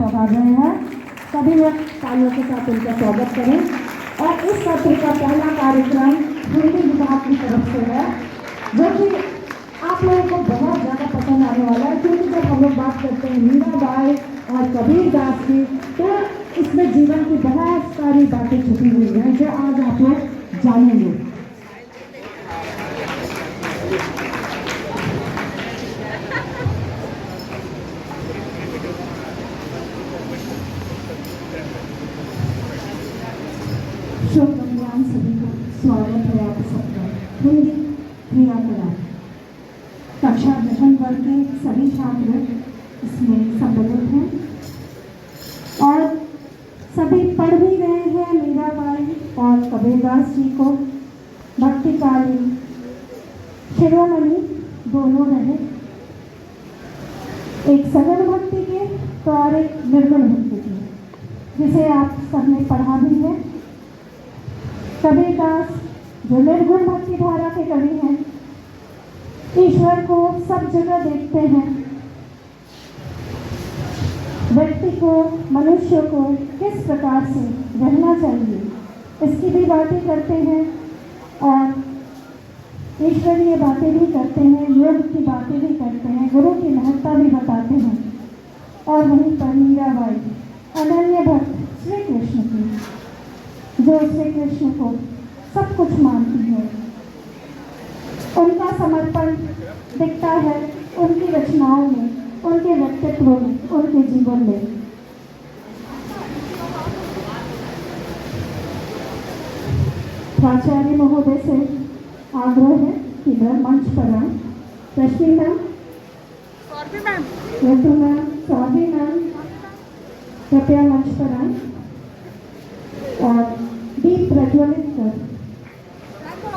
पधार रहे हैं। सभी लोग तालियों के साथ उनका स्वागत करें। और इस सत्र का पहला कार्यक्रम हिंदी विभाग की तरफ से है, जो कि आप लोगों को बहुत ज़्यादा पसंद आने वाला है, क्योंकि जब हम लोग बात करते हैं मीराबाई और कबीरदास की, तो इसमें जीवन की बहुत सारी बातें छुपी हुई हैं जो आज आप लोग जानेंगे। शुभ कल्याण सभी को स्वागत है आप सबका। हिंदी क्रियाकलाप कक्षा 10 वर्ग के सभी छात्र इसमें सम्मिलित हैं और सभी पढ़ भी रहे हैं मीराबाई और कबीरदास जी को। भक्तिकाली शिरोमणि दोनों रहे, एक सगुण भक्ति के तो और एक निर्गुण भक्ति के, जिसे आप सबने पढ़ा भी है। कबीरदास जो निर्गुण भक्ति धारा के कवि हैं, ईश्वर को सब जगह देखते हैं, व्यक्ति को, मनुष्य को किस प्रकार से रहना चाहिए इसकी भी बातें करते हैं और ईश्वरीय बातें भी करते हैं, योग की बातें भी करते हैं, गुरु की महत्ता भी बताते हैं। और वहीं पर मीराबाई अनन्य भक्त श्री कृष्ण की, जो श्री कृष्ण को सब कुछ मानती है, उनका समर्पण दिखता है उनकी रचनाओं में, उनके व्यक्तित्व में, उनके जीवन में। प्राचार्य महोदय से आग्रह है कि वह मंच पर आए। Rashmi ma'am, Yadu ma'am, Saurabhi ma'am, कृपया मंच पर आए और दीप प्रज्वलित कर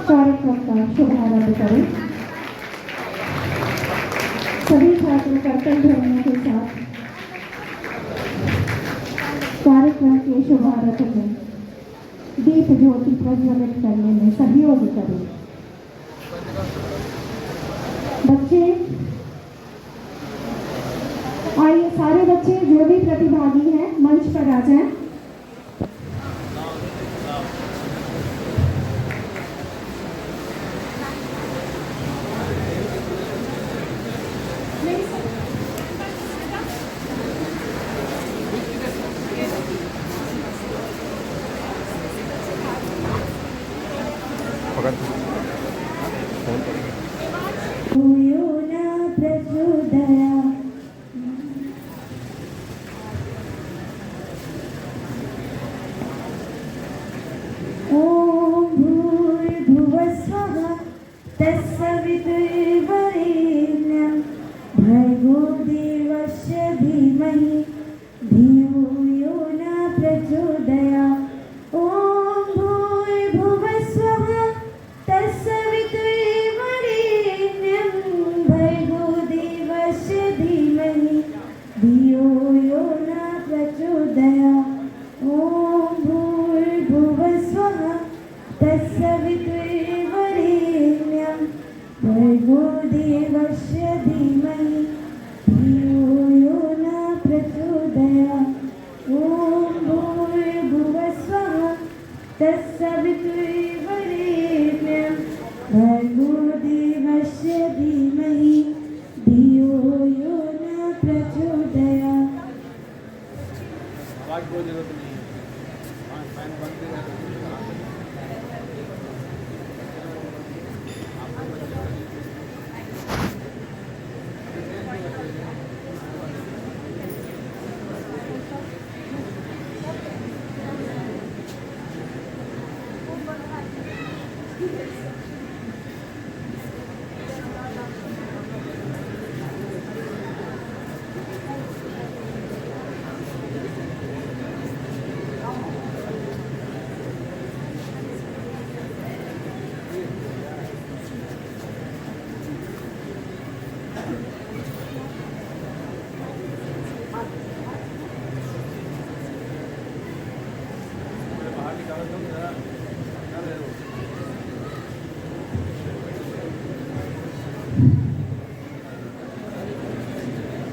कार्यक्रम का शुभारंभ करें। सभी छात्र कर्तव्य ध्वनियों के साथ कार्यक्रम के शुभारंभ में दीप ज्योति प्रज्वलित करने में सहयोग करें। बच्चे आइए, सारे बच्चे जो भी प्रतिभागी हैं मंच पर आ जाएं।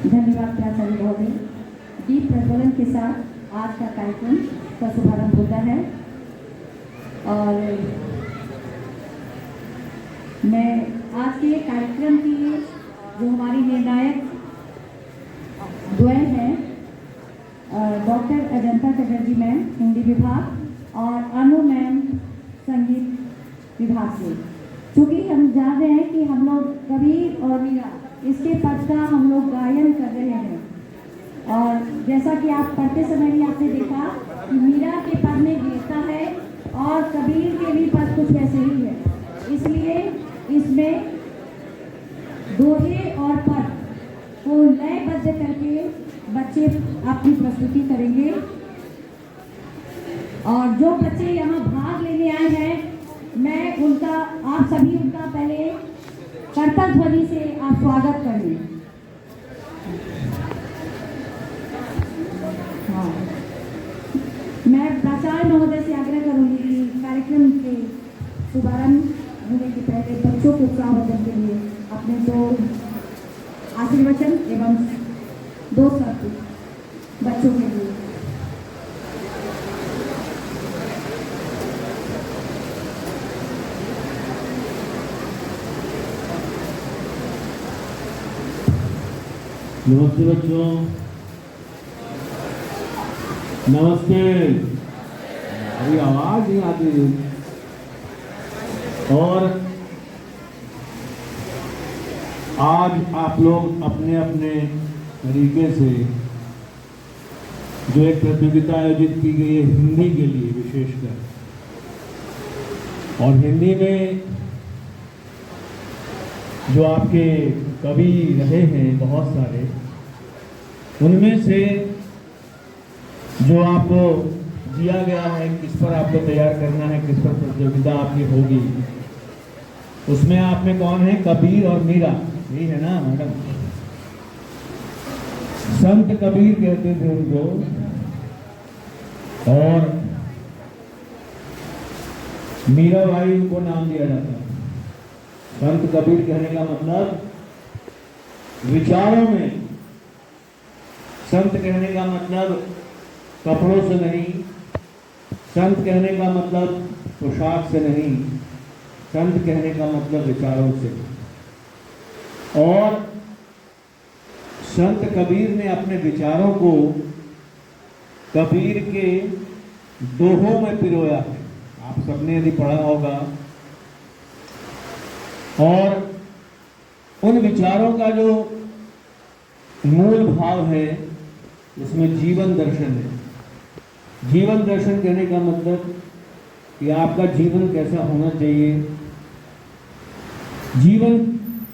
धन्यवाद प्राचार्य महोदय। दीप प्रज्वलन के साथ आज का कार्यक्रम का शुभारंभ होता है। और मैं आज के कार्यक्रम की जो हमारी निर्णायक द्वय हैं, डॉक्टर अजंता चटर्जी मैम हिंदी विभाग और अनु मैम संगीत विभाग से, क्योंकि हम जान रहे हैं कि हम लोग कबीर और मीरा इसके पद का हम लोग गायन कर रहे हैं। और जैसा कि आप पढ़ते समय भी आपने देखा कि मीरा के पद में वीरता है और कबीर के भी पद कुछ वैसे ही है, इसलिए इसमें दोहे और पद को लयबद्ध करके बच्चे अपनी प्रस्तुति करेंगे। और जो बच्चे यहाँ भाग लेने आए हैं, मैं उनका, आप सभी उनका पहले करतल ध्वनि से आप स्वागत करें। हाँ, मैं प्राचार्य महोदय से आग्रह करूंगी कि कार्यक्रम के शुभारंभ होने के पहले बच्चों को उत्साहवर्धन के लिए अपने दो आशीर्वचन एवं दो शब्द बच्चों के लिए। नमस्ते बच्चों, नमस्ते। अभी आवाज नहीं आती। और आज आप लोग अपने अपने तरीके से जो एक प्रतियोगिता आयोजित की गई है हिंदी के लिए विशेषकर, और हिंदी में जो आपके कवि रहे हैं बहुत सारे, उनमें से जो आपको दिया गया है किस पर आपको तैयार करना है, किस पर प्रतियोगिता आपकी होगी, उसमें आप में कौन है? कबीर और मीरा, यही है ना मैडम? संत कबीर कहते थे उनको। और मीराबाई उनको नाम दिया जाता है। संत कबीर कहने का मतलब विचारों में, संत कहने का मतलब कपड़ों से नहीं, संत कहने का मतलब पोशाक से नहीं, संत कहने का मतलब विचारों से। और संत कबीर ने अपने विचारों को कबीर के दोहों में पिरोया है। आप सबने यदि पढ़ा होगा। और उन विचारों का जो मूल भाव है उसमें जीवन दर्शन है। जीवन दर्शन कहने का मतलब कि आपका जीवन कैसा होना चाहिए, जीवन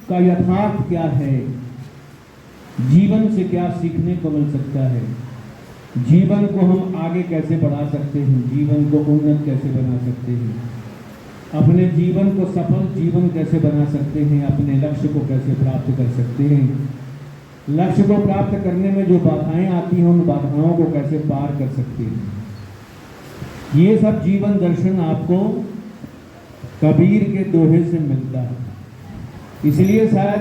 का यथार्थ क्या है, जीवन से क्या सीखने को मिल सकता है, जीवन को हम आगे कैसे बढ़ा सकते हैं, जीवन को उन्नत कैसे बना सकते हैं, अपने जीवन को सफल जीवन कैसे बना सकते हैं, अपने लक्ष्य को कैसे प्राप्त कर सकते हैं, लक्ष्य को प्राप्त करने में जो बाधाएं आती हैं उन बाधाओं को कैसे पार कर सकते हैं। ये सब जीवन दर्शन आपको कबीर के दोहे से मिलता है। इसलिए शायद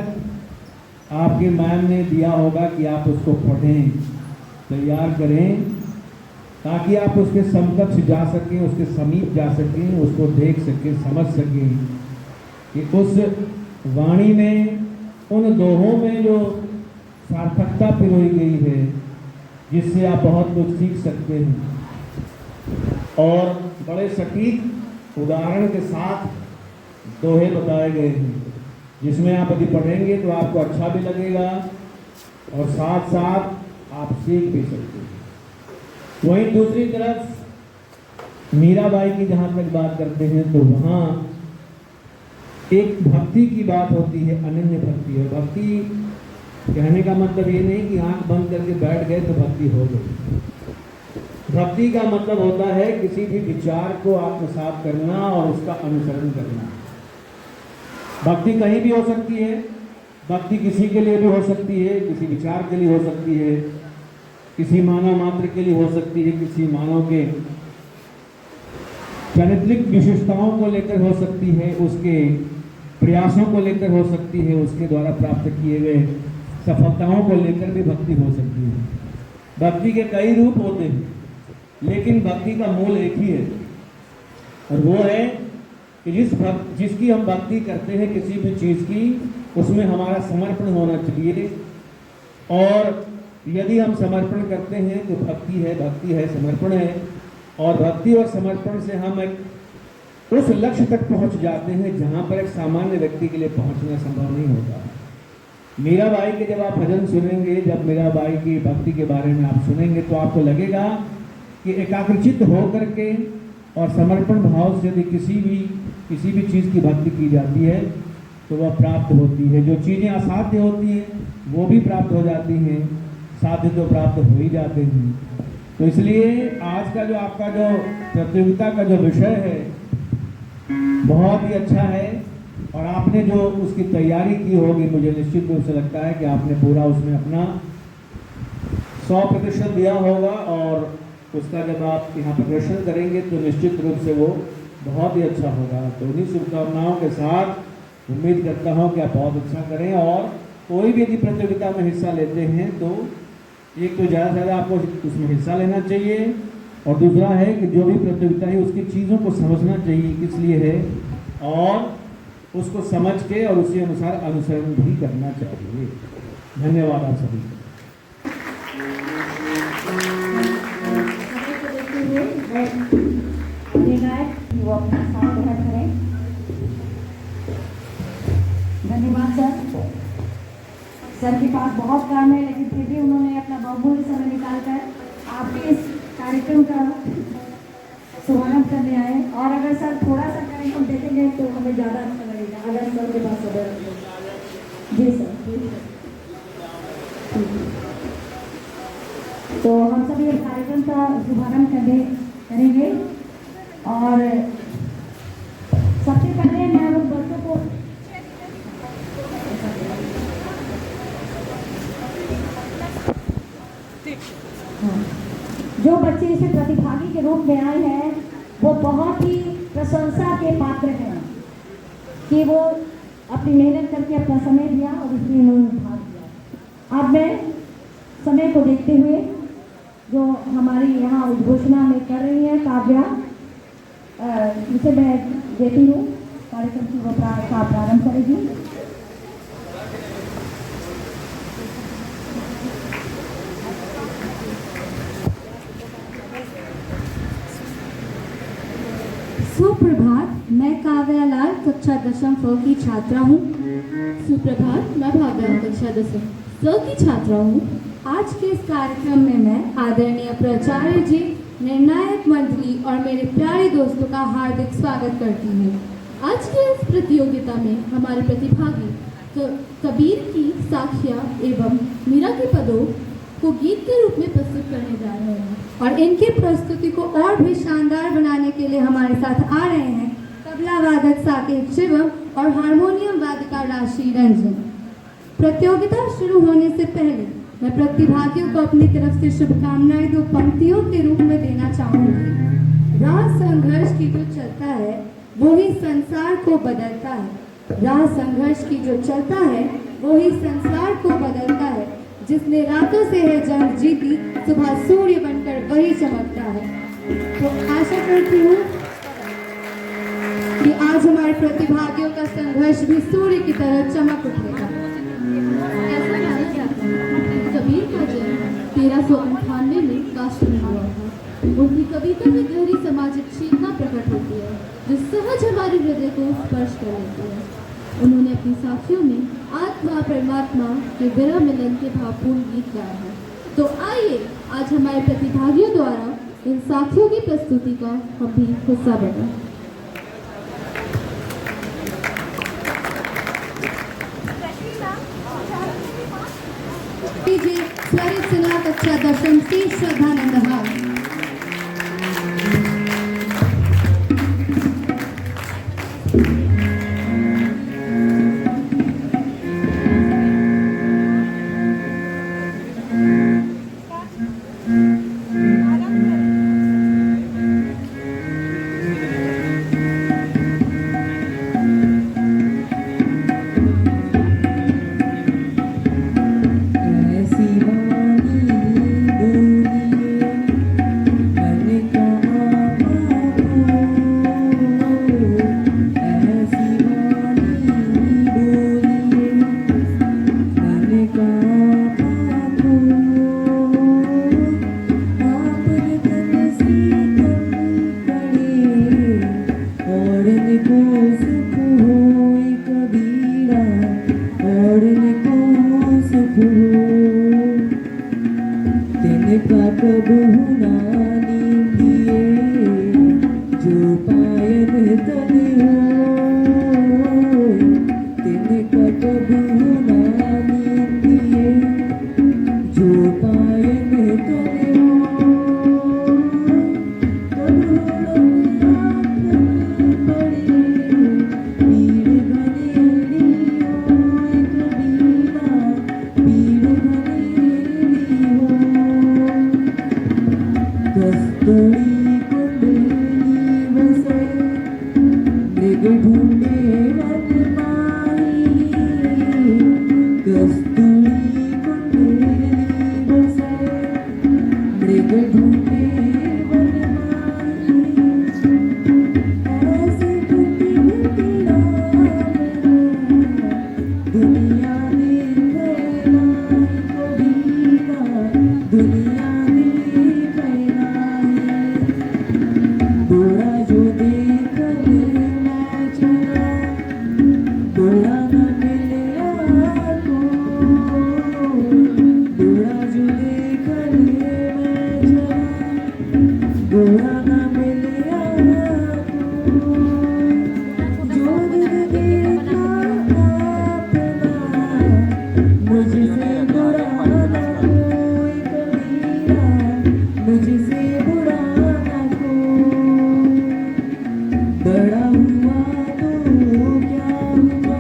आपके मैम ने दिया होगा कि आप उसको पढ़ें, तैयार करें, ताकि आप उसके समकक्ष जा सकें, उसके समीप जा सकें, उसको देख सकें, समझ सकें कि उस वाणी में, उन दोहों में जो सार्थकता पिरोई गई है, जिससे आप बहुत कुछ सीख सकते हैं। और बड़े सटीक उदाहरण के साथ दोहे बताए गए हैं, जिसमें आप यदि पढ़ेंगे तो आपको अच्छा भी लगेगा और साथ साथ आप सीख भी सकते हैं। वहीं दूसरी तरफ मीराबाई की जहाँ तक बात करते हैं तो वहाँ एक भक्ति की बात होती है, अनन्य भक्ति। और भक्ति कहने का मतलब ये नहीं कि आंख बंद करके बैठ गए तो भक्ति हो गई। भक्ति का मतलब होता है किसी भी विचार को आत्मसात करना और उसका अनुसरण करना। भक्ति कहीं भी हो सकती है, भक्ति किसी के लिए भी हो सकती है, किसी विचार के लिए हो सकती है, किसी मानव मात्र के लिए हो सकती है, किसी मानव के चारित्रिक विशेषताओं को लेकर हो सकती है, उसके प्रयासों को लेकर हो सकती है, उसके द्वारा प्राप्त किए गए सफलताओं को लेकर भी भक्ति हो सकती है। भक्ति के कई रूप होते हैं, लेकिन भक्ति का मूल एक ही है, और वो है कि जिसकी हम भक्ति करते हैं किसी भी चीज़ की, उसमें हमारा समर्पण होना चाहिए। और यदि हम समर्पण करते हैं तो भक्ति है, समर्पण है। और भक्ति और समर्पण से हम एक उस लक्ष्य तक पहुंच जाते हैं जहां पर एक सामान्य व्यक्ति के लिए पहुंचना संभव नहीं होता। मीराबाई के जब आप भजन सुनेंगे, जब मीराबाई की भक्ति के बारे में आप सुनेंगे, तो आपको लगेगा कि एकाग्रचित्त होकर के और समर्पण भाव से यदि किसी भी चीज़ की भक्ति की जाती है तो वह प्राप्त होती है। जो चीज़ें असाध्य होती हैं वो भी प्राप्त हो जाती हैं, साध्य तो प्राप्त हो ही जाते हैं। तो इसलिए आज का जो आपका जो प्रतियोगिता का जो विषय है बहुत ही अच्छा है, और आपने जो उसकी तैयारी की होगी, मुझे निश्चित रूप से लगता है कि आपने पूरा उसमें अपना 100% दिया होगा, और उसका जब आप यहाँ प्रदर्शन करेंगे तो निश्चित रूप से वो बहुत ही अच्छा होगा। तो उन्हीं शुभकामनाओं के साथ उम्मीद करता हूँ कि आप बहुत अच्छा करें, और कोई भी यदि प्रतियोगिता में हिस्सा लेते हैं तो एक तो ज़्यादा से ज़्यादा आपको उसमें हिस्सा लेना चाहिए, और दूसरा है कि जो भी प्रतियोगिता है उसकी चीज़ों को समझना चाहिए किस लिए है, और उसको समझ के और उसी अनुसार अनुसरण भी करना चाहिए। धन्यवाद आप सभी। वो अपना स्थान ग्रहण करें। धन्यवाद सर। सर के पास बहुत काम है, लेकिन फिर भी उन्होंने अपना बहुमूल्य समय निकालकर आपके इस कार्यक्रम का शुभारंभ करने आए। और अगर सर थोड़ा सा कार्यक्रम देखेंगे तो हमें ज़्यादा अच्छा लगेगा, अगर सर के पास समय। जी सर, तो हम सभी इस कार्यक्रम का शुभारंभ करेंगे। और सबसे पहले मैं उन बच्चों को जो बच्चे इसे प्रतिभागी के रूप में आए हैं वो बहुत ही प्रशंसा के पात्र हैं कि वो अपनी मेहनत करके अपना समय दिया और इसमें उन्होंने भाग लिया। अब मैं समय को देखते हुए जो हमारी यहाँ उद्घोषणा में कर रही है काव्या, उसे मैं देती हूँ कार्यक्रम की वो प्रारंभ करेगी। सुप्रभात, मैं काव्या लाल कक्षा 10वीं फ की छात्रा हूँ। सुप्रभात, मैं भाव्या कक्षा 10वीं फ की छात्रा हूँ। आज के इस कार्यक्रम में मैं आदरणीय प्राचार्य जी, निर्णायक मंडली और मेरे प्यारे दोस्तों का हार्दिक स्वागत करती हूँ। आज के इस प्रतियोगिता में हमारे प्रतिभागी कबीर की साखिया एवं मीरा के पदों को गीत के रूप में प्रस्तुत करने जा रहे हैं, और इनकी प्रस्तुति को और भी शानदार बनाने के लिए हमारे साथ आ रहे हैं तबला वादक साकेत शिवम और हारमोनियम वादिका राशि रंजन। प्रतियोगिता शुरू होने से पहले मैं प्रतिभागियों को अपनी तरफ से शुभकामनाएं 2 पंक्तियों के रूप में देना चाहूंगी। राह संघर्ष की जो चलता है वो ही संसार को बदलता है। राह संघर्ष की जो चलता है वो ही संसार को बदलता है। जिसने रातों से है जंग जीती, सुबह सूर्य बनकर वही चमकता है। तो आशा करती हूँ कि आज हमारे प्रतिभागियों का संघर्ष भी सूर्य की तरह चमक उठेगा। ऐसा माना जाता है कि कबीर का जन्म 1398 में काशी में हुआ था। उनकी कविता में गहरी सामाजिक चेतना प्रकट होती है जो सहज हमारे हृदय को स्पर्श कर लेती है। उन्होंने अपनी साखियों में आत्मा परमात्मा के विरह मिलन के भावपूर्ण गीत गाए हैं। तो आइए आज हमारे प्रतिभागियों द्वारा इन साखियों की प्रस्तुति का हम भी हिस्सा बने। स्वरित सिन्हा कक्षा 10वीं सी श्रद्धानंद हाल। ऐसी वाणी कबहू ना नींदिए जो पायन तन हो तिनका कबहू ना नींदिए जो पायन तन हो कबहू पड़ी पीड़ घनेरी हो कबीरा पीड़ घनेरी हो कस्तूरी कुंडली बसे मृग ढूंढे वन माही कस्तूरी कुंडली बसे मृग ढूंढे वन माही ऐसे घटी घटी दुनिया देखे नाही कबीरा दुनिया देखे नाही गोरा जो देखल मैं चला गोरा न मिलया को गोरा जो देखल मैं चला गोरा न मिलया को जो दिल देखा अपना मुझसे बुरा न कोई कबीरा मुझसे बुरा न कोई बड़ा हुआ तो क्या हुआ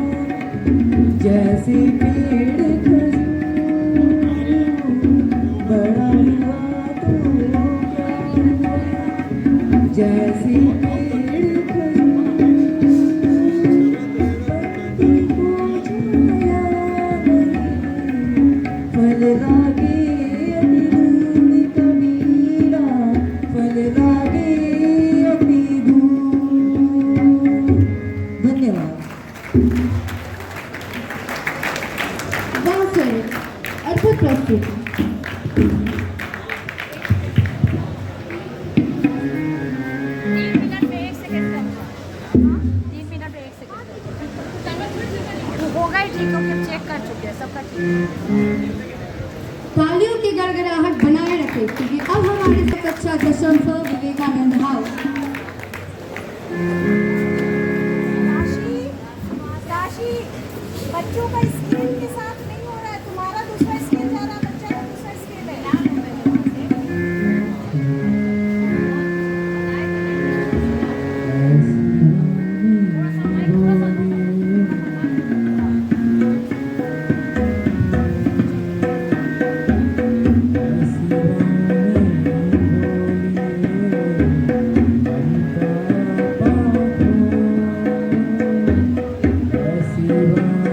जैसे पेड़ खजूर बड़ा हुआ तो क्या हुआ जैसे पेड़ खजूर पत्ती को छाया नहीं फल लागे अति दूर कबीरा फल लागे अति दूर धन्यवाद बहुत सही, अद्भुत प्रस्तुति। होगा ही ठीक, हम चेक कर चुके हैं सबका ठीक। तालियों की गड़गड़ाहट बनाए रखे क्योंकि अब हमारे से कक्षा दशम फ विवेकानंद हाउस काशी बच्चों का स्केल के साथ नहीं हो रहा है, तुम्हारा दूसरा स्केल जा रहा है, बच्चा का दूसरा स्केल है। ऐसी वाणी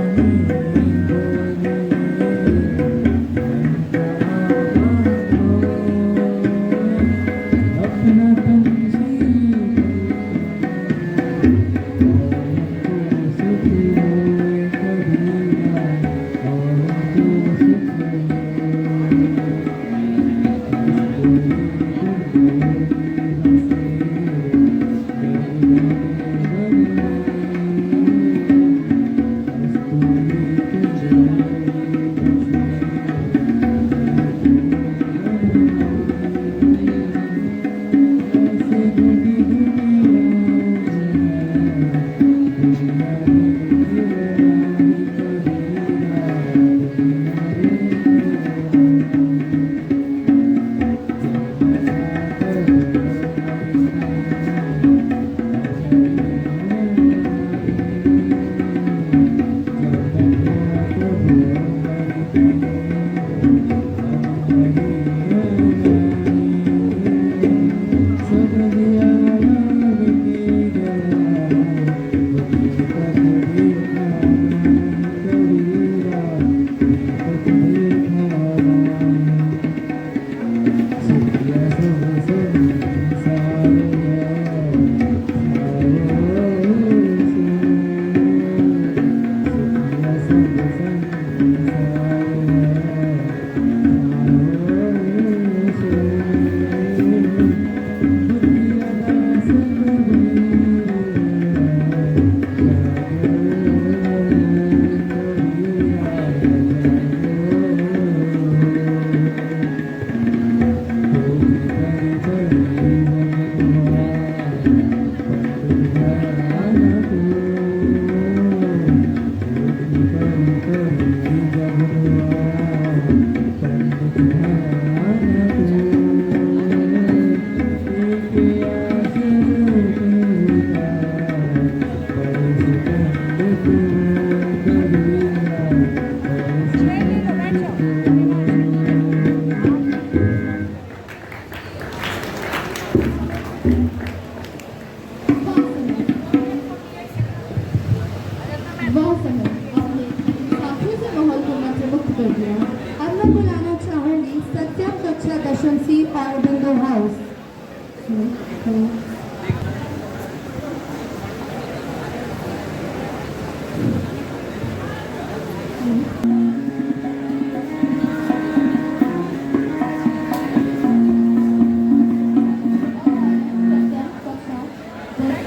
वह समय आपने साथियों से माहौल को मंत्रमुग्ध कर दिया। अब मैं बुलाना चाहूंगी सत्यम कक्षा दशम सी और बिंदु हाउस। सत्या कक्षा 10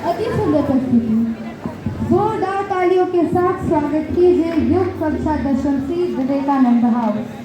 अति सुंदर प्रस्तुति। जोरदार तालियों के साथ स्वागत कीजिए युग कक्षा दशम सी विवेकानंद हाउस।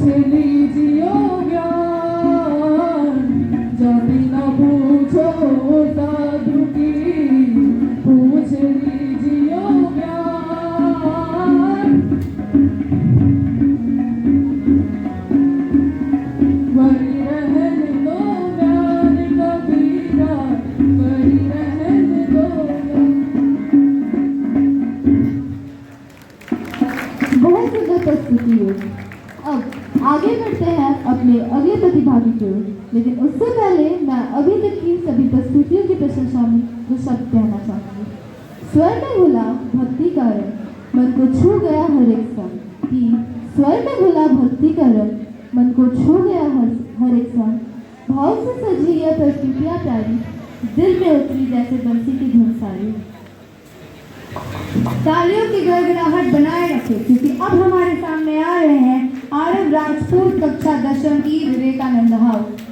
लीजियो ज्ञान, जाति न पूछो साधु की, पूछ लीजियो ज्ञान। वही रहन दो ज्ञान कबीरा, वही रहन दो ज्ञान। बहुत सुंदर प्रस्तुति है। अब आगे बढ़ते हैं अपने अगले प्रतिभागी की ओर, लेकिन उससे पहले मैं अभी तक की सभी प्रस्तुतियों की प्रशंसा में कुछ शब्द कहना चाहूँगी। स्वर में घुला भक्ति का रंग, मन को छू गया हर एक संग। कि स्वर में घुला भक्ति का रंग, मन को छू गया हर एक संग। भाव से सजी यह प्रस्तुतियाँ प्यारी, दिल में उतरी जैसे बंसी की धुन सारी। तालियों की गड़गड़ाहट बनाए रखें, क्योंकि अब हमारे सामने आ रहे हैं आरव राजपूत, कक्षा 10वीं की, विवेकानंद हाउस।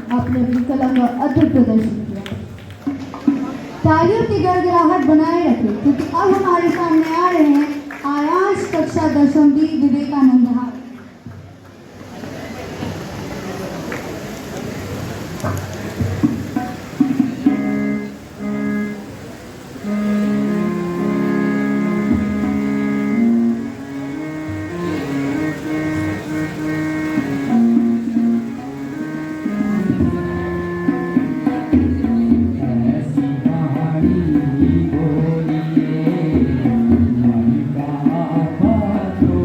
आपने अपनी कला का अद्भुत प्रदर्शन किया। तालियों की गड़गड़ाहट बनाए रखें, क्योंकि अब हमारे सामने आ रहे हैं आयांश, कक्षा 10वीं, विवेकानंद हाउस। बोलिए मन का बात हो।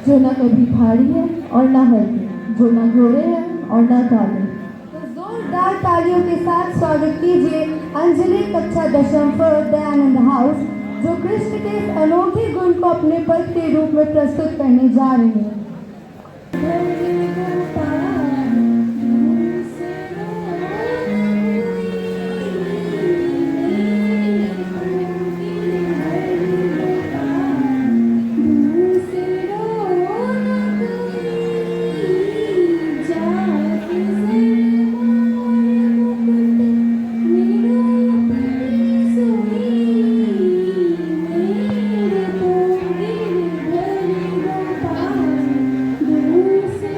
जो ना कभी भारी है और ना हल्के, जो ना घोड़े हैं और ना काले। तो जोरदार तालियों के साथ स्वागत कीजिए अंजलि कक्षा दशम फॉर दयानंद हाउस, जो कृष्ण के इस अनोखे गुण को अपने पद के रूप में प्रस्तुत करने जा रही है। दूर से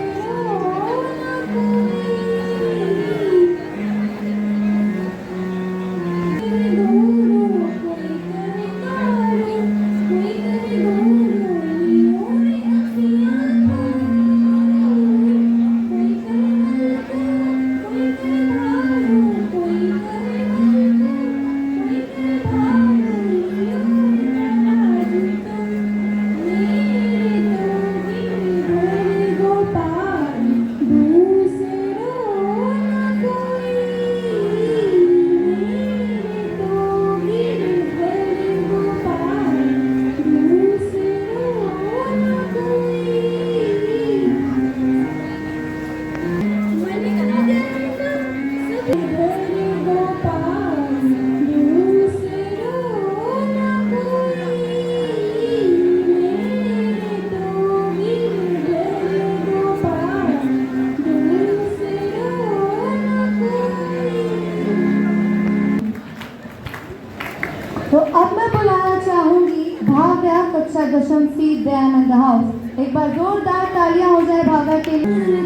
एक बार जोरदार तालियां हो जाए भागा के लिए।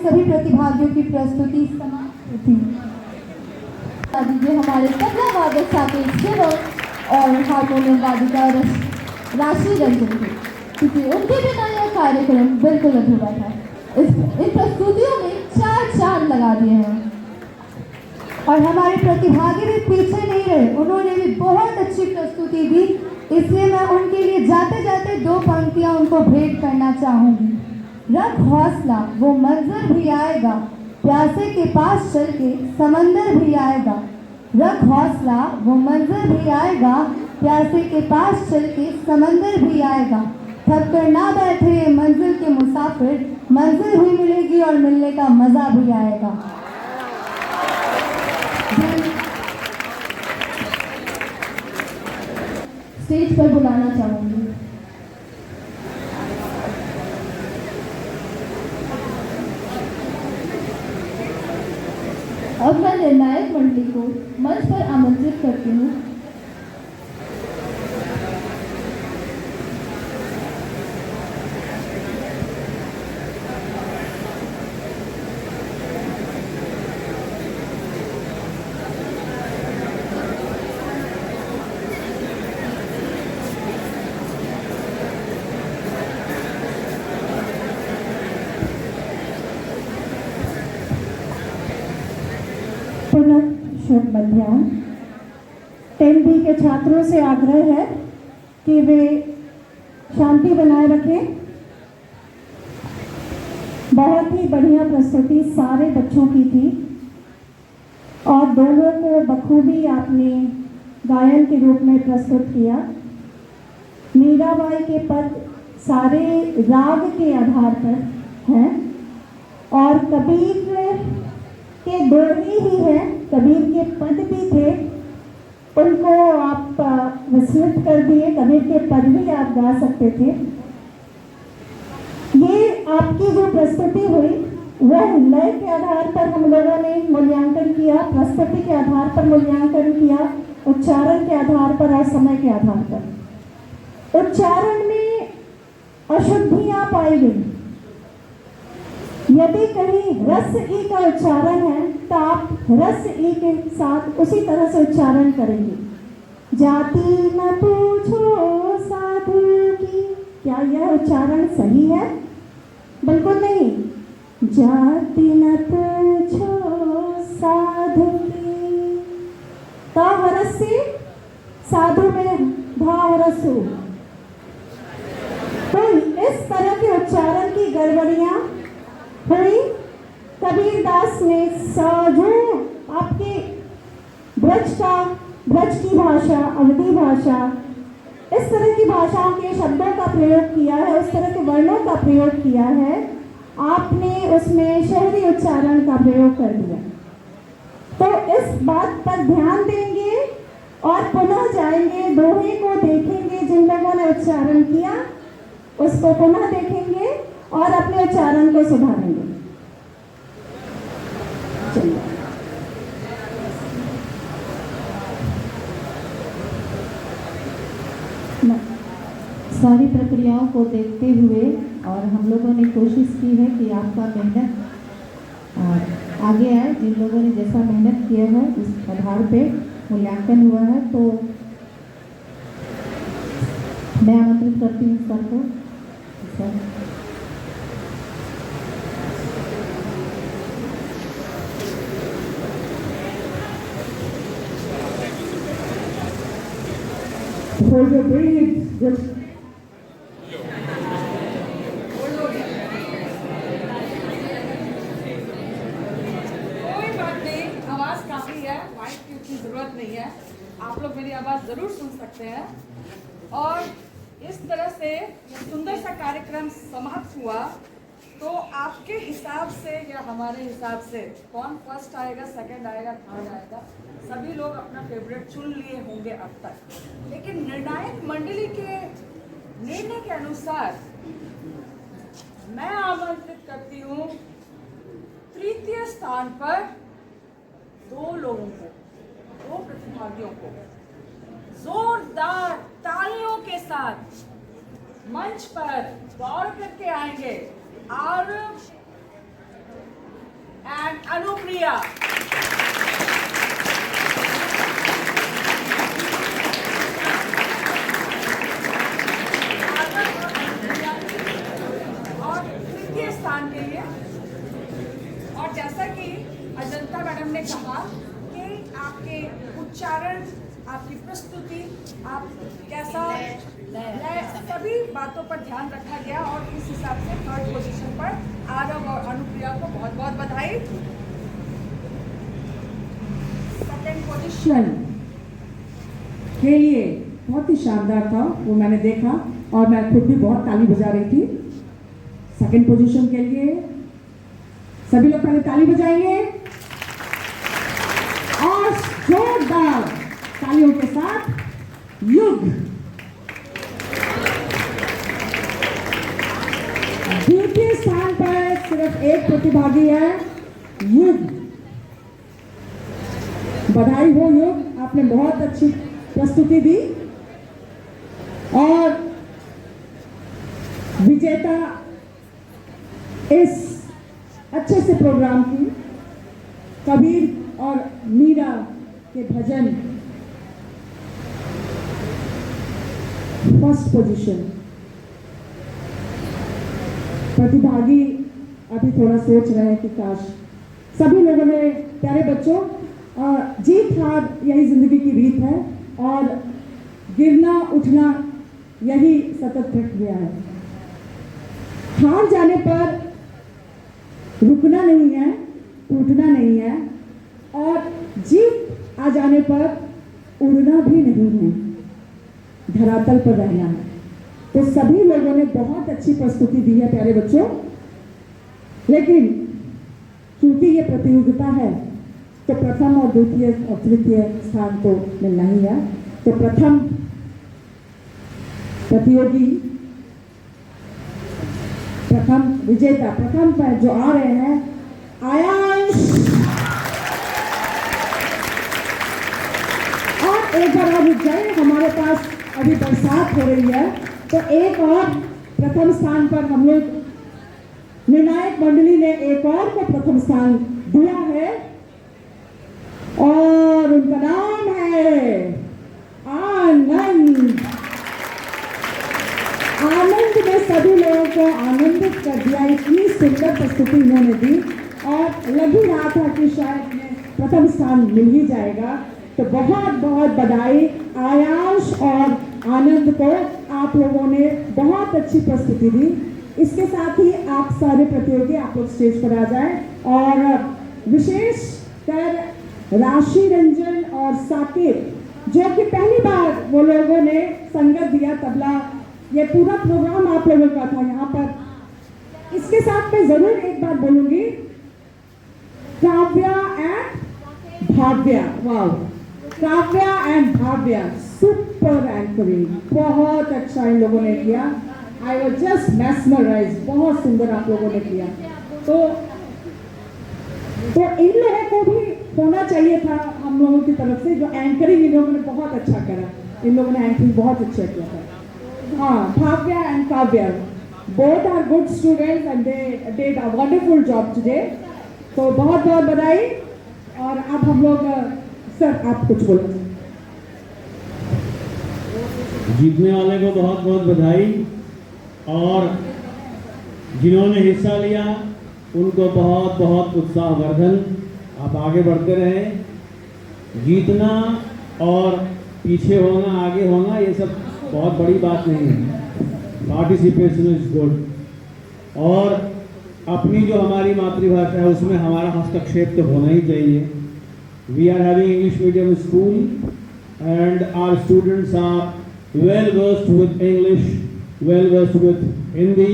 सभी प्रतिभागियों की प्रस्तुति समाप्त होती है। दीजिए हमारे तबला वादक साकेत शिवम और हारमोनियम वादिका राशि रंजन को, क्योंकि उनके बिना यह कार्यक्रम बिल्कुल अधूरा था। इन प्रस्तुतियों में 4 चांद लगा दिए हैं और हमारे प्रतिभागी भी पीछे नहीं रहे, उन्होंने भी बहुत अच्छी प्रस्तुति दी। इसलिए मैं उनके लिए जाते जाते 2 पंक्तियां उनको भेंट करना चाहूँगी। रख हौसला वो मंजर भी आएगा, प्यासे के पास चल के समंदर भी आएगा। रख हौसला वो मंजर भी आएगा, प्यासे के पास चल के समंदर भी आएगा। थक कर ना बैठे ये मंजिल के मुसाफिर, मंजिल भी मिलेगी और मिलने का मजा भी आएगा। स्टेज पर बुलाना चाहूंगी अब मैं निर्णायक मंडली को मंच पर आमंत्रित करती हूँ। पुनः शुभ मध्याह्न। 10B के छात्रों से आग्रह है कि वे शांति बनाए रखें। बहुत ही बढ़िया प्रस्तुति सारे बच्चों की थी और दोनों को बखूबी आपने गायन के रूप में प्रस्तुत किया। मीराबाई के पद सारे राग के आधार पर हैं और कबीर के दोहे ही हैं, कबीर के पद भी थे, उनको आप विस्मृत कर दिए, कबीर के पद भी आप गा सकते थे। ये आपकी जो प्रस्तुति हुई वह लय के आधार पर हम लोगों ने मूल्यांकन किया, प्रस्तुति के आधार पर मूल्यांकन किया, उच्चारण के आधार पर और समय के आधार पर। उच्चारण में अशुद्धियां पाई गई। यदि कहीं रस ई का उच्चारण है तो आप रस ई के साथ उसी तरह से उच्चारण करेंगे। जाति न पूछो साधु की, क्या यह उच्चारण सही है? बिल्कुल नहीं। जाति न पूछो साधु की, ता हरस से साधु में भा हरसु। तो इस तरह के उच्चारण की गड़बड़ियां हुई। कबीरदास ने जो आपके ब्रज की भाषा, अवधी भाषा, इस तरह की भाषाओं के शब्दों का प्रयोग किया है, उस तरह के वर्णों का प्रयोग किया है, आपने उसमें शहरी उच्चारण का प्रयोग कर दिया। तो इस बात पर ध्यान देंगे और पुनः जाएंगे, दोहे को देखेंगे, जिन लोगों ने उच्चारण किया उसको पुनः देखेंगे और अपने उच्चारण को सुधारेंगे। चलिए। सारी प्रक्रियाओं को देखते हुए और हम लोगों ने कोशिश की है कि आपका मेहनत आगे आए। जिन लोगों ने जैसा मेहनत किया है उस आधार पे मूल्यांकन हुआ है। तो मैं आमंत्रित करती हूँ सर को। Sir Hold your breath. Just आवाज़ काफ़ी है, माइक की उतनी ज़रूरत नहीं है। आप लोग मेरी आवाज़ ज़रूर सुन सकते हैं। और इस तरह से ये सुंदर सा कार्यक्रम समाप्त हुआ। तो आपके हिसाब से या हमारे हिसाब से कौन फर्स्ट आएगा, सेकंड आएगा, थर्ड आएगा, सभी लोग अपना फेवरेट चुन लिए होंगे अब तक। लेकिन निर्णायक मंडली के निर्णय के अनुसार मैं आमंत्रित करती हूँ तृतीय स्थान पर दो लोगों को, दो प्रतिभागियों को जोरदार तालियों के साथ मंच पर दौड़ करके आएंगे। आरव एंड अनुप्रिया। और तृतीय स्थान के लिए, और जैसा कि अजंता मैडम ने कहा कि आपके उच्चारण, आपकी प्रस्तुति, आप कैसा सभी बातों पर ध्यान रखा गया और इस हिसाब से थर्ड पोजीशन पर आरव और अनुप्रिया को बहुत बहुत बधाई। सेकंड पोजीशन के लिए बहुत ही शानदार था, वो मैंने देखा और मैं खुद भी बहुत ताली बजा रही थी। सेकंड पोजीशन के लिए सभी लोग पहले ताली बजाएंगे और जोरदार तालियों के साथ युग। द्वितीय स्थान पर सिर्फ एक प्रतिभागी है, युग। बधाई हो युग, आपने बहुत अच्छी प्रस्तुति दी। और विजेता इस अच्छे से प्रोग्राम की कबीर और मीरा के भजन फर्स्ट पोजीशन। प्रतिभागी अभी थोड़ा सोच रहे हैं कि काश सभी लोगों ने, प्यारे बच्चों, जीत हार यही जिंदगी की रीत है और गिरना उठना यही सतत प्रक्रिया है। हार जाने पर रुकना नहीं है, टूटना नहीं है और जीत आ जाने पर उड़ना भी नहीं है, धरातल पर रहना है। तो सभी लोगों ने बहुत अच्छी प्रस्तुति दी है प्यारे बच्चों। लेकिन क्योंकि ये प्रतियोगिता है तो प्रथम और द्वितीय और तृतीय स्थान तो मिलना ही है। तो प्रथम प्रतियोगी, प्रथम विजेता, प्रथम पर जो आ रहे हैं आयांश। और एक बार आप रुक जाए, हमारे पास अभी बरसात हो रही है तो एक और प्रथम स्थान पर हम लोग, निर्णायक मंडली ने एक और को प्रथम स्थान दिया है और उनका नाम है आनंद। आनंद ने सभी लोगों को आनंदित कर दिया, इतनी सुंदर प्रस्तुति इन्होंने दी और लग ही रहा था कि शायद में प्रथम स्थान मिल ही जाएगा। तो बहुत बहुत बधाई आयांश और आनंद को, आप लोगों ने बहुत अच्छी प्रस्तुति दी। इसके साथ ही आप सारे प्रतियोगी, आप लोग स्टेज पर आ जाएं और विशेष कर राशि रंजन और साकिब जो कि पहली बार वो लोगों ने संगत दिया तबला। ये पूरा प्रोग्राम आप लोगों का था यहाँ पर। इसके साथ मैं जरूर एक बात बोलूंगी, Kavya and Bhavya, wow, Kavya and Bhavya super anchoring, बहुत अच्छा इन लोगों ने किया। आई वाज जस्ट मैस्मराइज्ड, बहुत सुंदर आप लोगों ने किया। तो इन लोगों को भी होना चाहिए था हम लोगों की तरफ से, जो एंकरिंग इन लोगों ने बहुत अच्छा करा। इन लोगों ने एंकरिंग बहुत अच्छा किया था। हाँ, Bhavya and Kavya both are good students and they did a wonderful job today. तो बहुत बहुत बधाई। और अब हम लोग, सर आप कुछ बोलो। जीतने वाले को बहुत बहुत बधाई और जिन्होंने हिस्सा लिया उनको बहुत बहुत उत्साहवर्धन। आप आगे बढ़ते रहें। जीतना और पीछे होना, आगे होना, ये सब बहुत बड़ी बात नहीं है। Participation is good. और अपनी जो हमारी मातृभाषा है उसमें हमारा हस्तक्षेप तो होना ही चाहिए। We are having English medium school and our students are well versed with English, well versed with Hindi,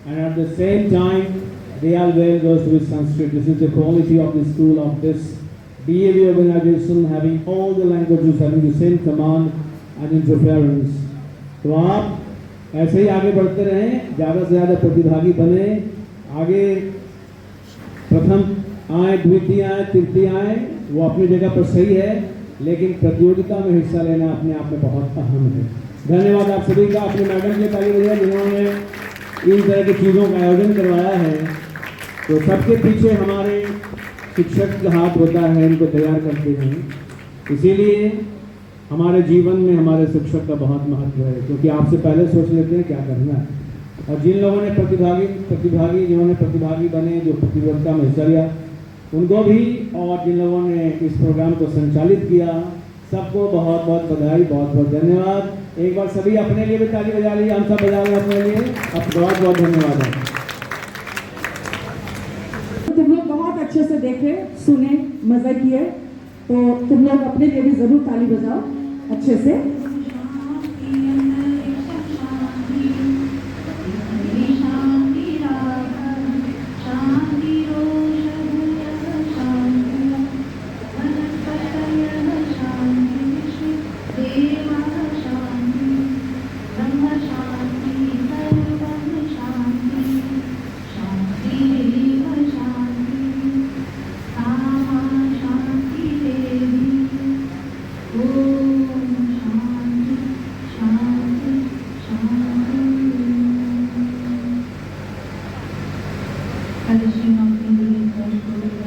and at the same time they are well versed with Sanskrit. This is the quality of the school, of this DAV organization, having all the languages, having the same command and interference. तो आप ऐसे ही आगे बढ़ते रहें, ज़्यादा से ज़्यादा प्रतिभागी बने, आगे प्रथम आए, द्वितीय आए, तृतीय आए, वो अपनी जगह पर सही है, लेकिन प्रतियोगिता में हिस्सा लेना अपने आप में बहुत अहम है। धन्यवाद आप सभी का। अपने मैडम के ताली बजाएं जिन्होंने इन तरह की चीज़ों का आयोजन करवाया है। तो सबके पीछे हमारे शिक्षक का हाथ होता है, इनको तैयार करते हैं। इसीलिए हमारे जीवन में हमारे शिक्षक का बहुत महत्व है, क्योंकि आपसे पहले सोच लेते हैं क्या करना है। और जिन लोगों ने जिन्होंने प्रतिभागी बने, जो प्रतियोगिता में हिस्सा लिया, उनको भी, और जिन लोगों ने इस प्रोग्राम को संचालित किया, सबको बहुत बहुत बधाई, बहुत बहुत धन्यवाद। एक बार सभी अपने लिए भी ताली बजा लीजिए, हम सब बजा लें अपने लिए। अब बहुत बहुत धन्यवाद है। तुम लोग बहुत अच्छे से देखे, सुने, मजा किए, तो तुम लोग अपने लिए भी जरूर ताली बजाओ अच्छे से। Publishing of English